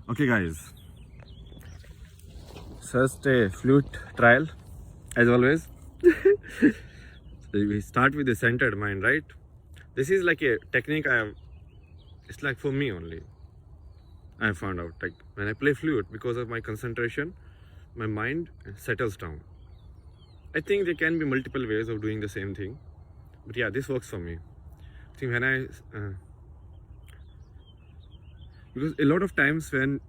Okay, guys. First a flute trial, as always. We start with the centered mind, right? This is like a technique I have. It's like for me only. I have found out. Like when I play flute, because of my concentration, my mind settles down. I think there can be multiple ways of doing the same thing, but yeah, this works for me. I think when because a lot of times when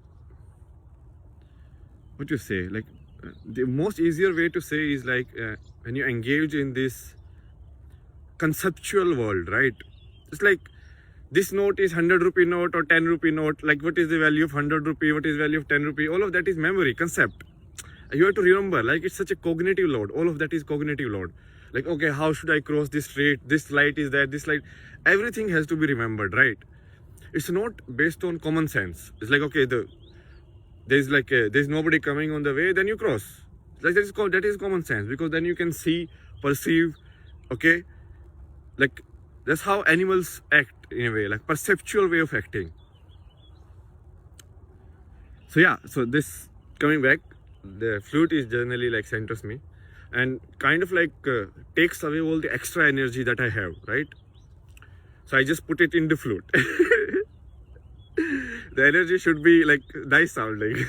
what you say, like the most easier way to say is like when you engage in this conceptual world, right? It's like this note is 100 rupee note or 10 rupee note. Like what is the value of 100 rupee? What is the value of 10 rupee? All of that is memory, concept. You have to remember, like it's such a cognitive load. All of that is cognitive load. Like, okay, how should I cross this street? This light is there, this light. Everything has to be remembered, right? It's not based on common sense. It's like, okay, there's nobody coming on the way, then you cross. Like that is common sense, because then you can see, perceive, okay? Like that's how animals act in a way, like perceptual way of acting. So yeah, so this coming back, the flute is generally like centers me and kind of like takes away all the extra energy that I have, right? So I just put it in the flute. The energy should be like nice sounding.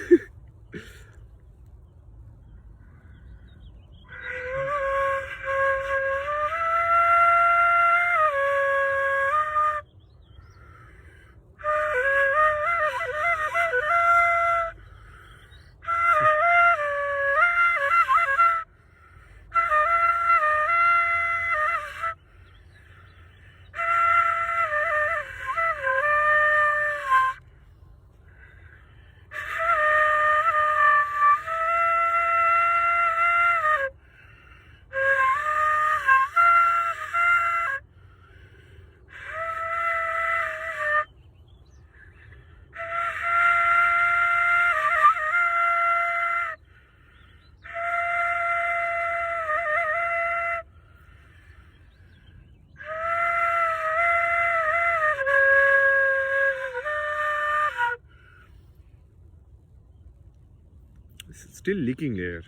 Still leaking air.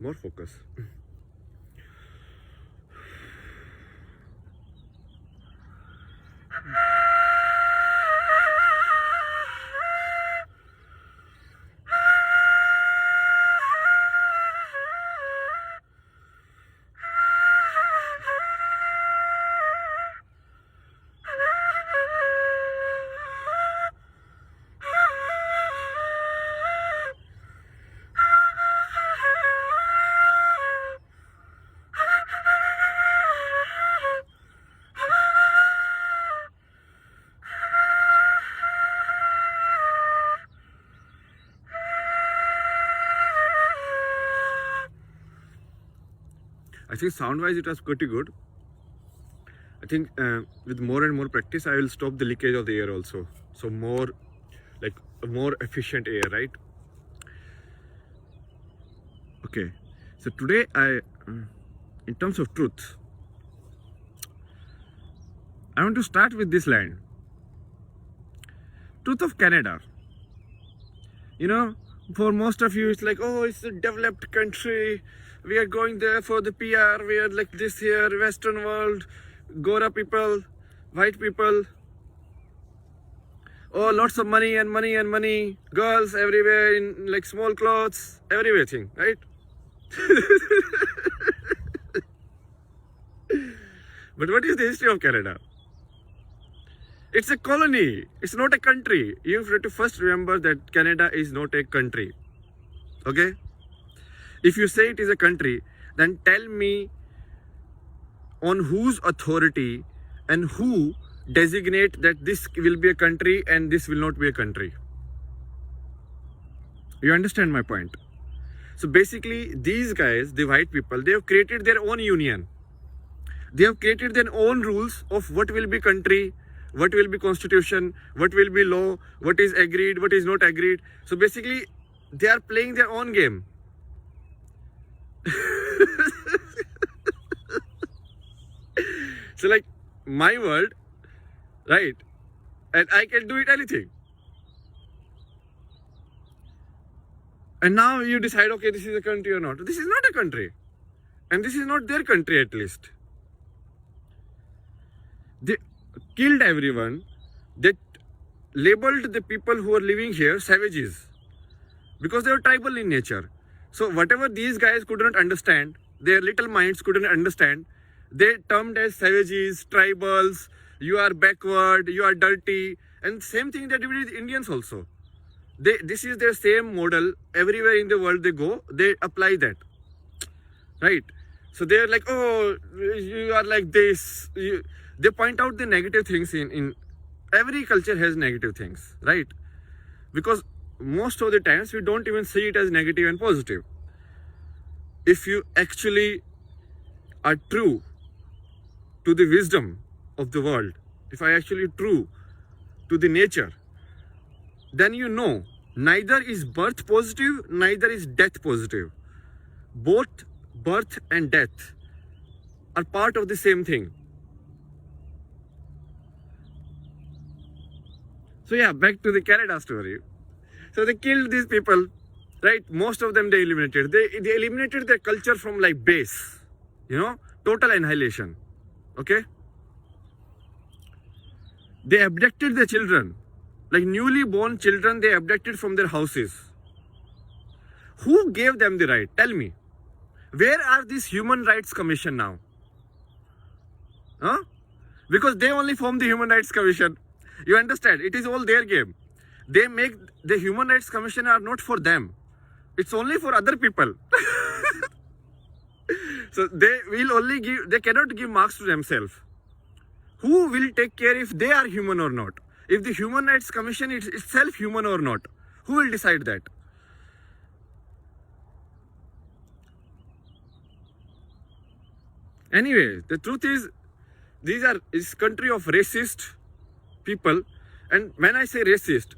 More focus. I think sound wise it was pretty good. I think with more and more practice I will stop the leakage of the air also. So more efficient air, right? Okay, so today in terms of truth, I want to start with this line. Truth of Canada. You know, for most of you it's like, oh, it's a developed country, we are going there for the PR, we are like this here, Western world, Gora people, white people, oh, lots of money and money and money, girls everywhere in like small clothes, everything, right? But what is the history of Canada? It's a colony, it's not a country. You have to first remember that Canada is not a country, okay? If you say it is a country, then tell me on whose authority and who designate that this will be a country and this will not be a country. You understand my point? So basically, these guys, the white people, they have created their own union. They have created their own rules of what will be country, what will be constitution, what will be law, what is agreed, what is not agreed. So basically, they are playing their own game. So like my world, right? And I can do it anything. And now you decide, okay, this is a country or not. This is not a country. And this is not their country, at least. They killed everyone. They labeled the people who are living here savages because they were tribal in nature. So whatever these guys could not understand, their little minds couldn't understand, they termed as savages, tribals, you are backward, you are dirty. And same thing they did with Indians also. This is their same model. Everywhere in the world they go, they apply that. Right? So they're like, oh, you are like this. They point out the negative things in every culture has negative things, right? Because most of the times we don't even see it as negative and positive. If you actually are true to the wisdom of the world, if I actually true to the nature, then you know neither is birth positive, neither is death positive. Both birth and death are part of the same thing. So yeah, back to the Canada story. So they killed these people, right? Most of them they eliminated. They eliminated their culture from like base, total annihilation. Okay? They abducted their children, like newly born children. They abducted from their houses. Who gave them the right? Tell me. Where are these Human Rights Commission now? Huh? Because they only form the Human Rights Commission. You understand? It is all their game. They make the Human Rights Commission are not for them. It's only for other people. So they will only give, they cannot give marks to themselves. Who will take care if they are human or not? If the Human Rights Commission is itself human or not? Who will decide that? Anyway, the truth is, this country of racist people. And when I say racist,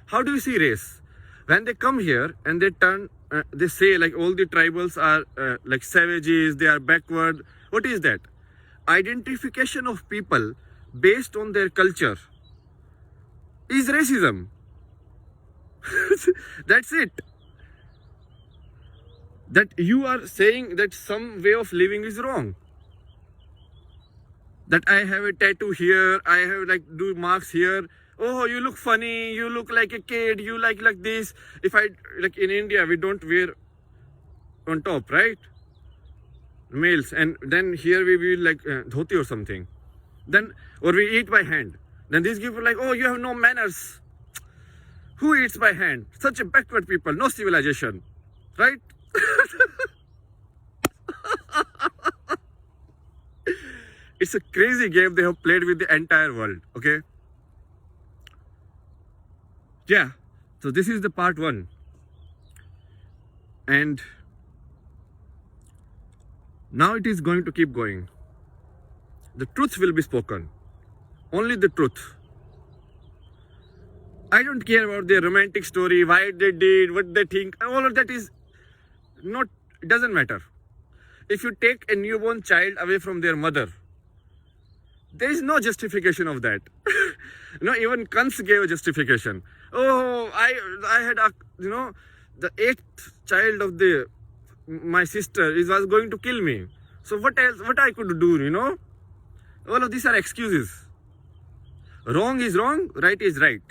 how do you see race? When they come here and they turn, they say like all the tribals are like savages, they are backward. What is that? Identification of people based on their culture is racism. That's it. That you are saying that some way of living is wrong. That I have a tattoo here, I have like do marks here. Oh, you look funny, you look like a kid, you like this. If I, like in India, we don't wear on top, right? Males. And then here we will like dhoti or something. Then, or we eat by hand. Then these people are like, oh, you have no manners. Who eats by hand? Such a backward people, no civilization. Right? It's a crazy game they have played with the entire world, okay? Yeah, so this is the part 1. And now it is going to keep going. The truth will be spoken. Only the truth. I don't care about their romantic story, why they did, what they think. All of that is not, it doesn't matter. If you take a newborn child away from their mother, there is no justification of that. Even Kans gave a justification. Oh, I had the 8th child of my sister was going to kill me. So what else? What I could do? All of these are excuses. Wrong is wrong, right is right.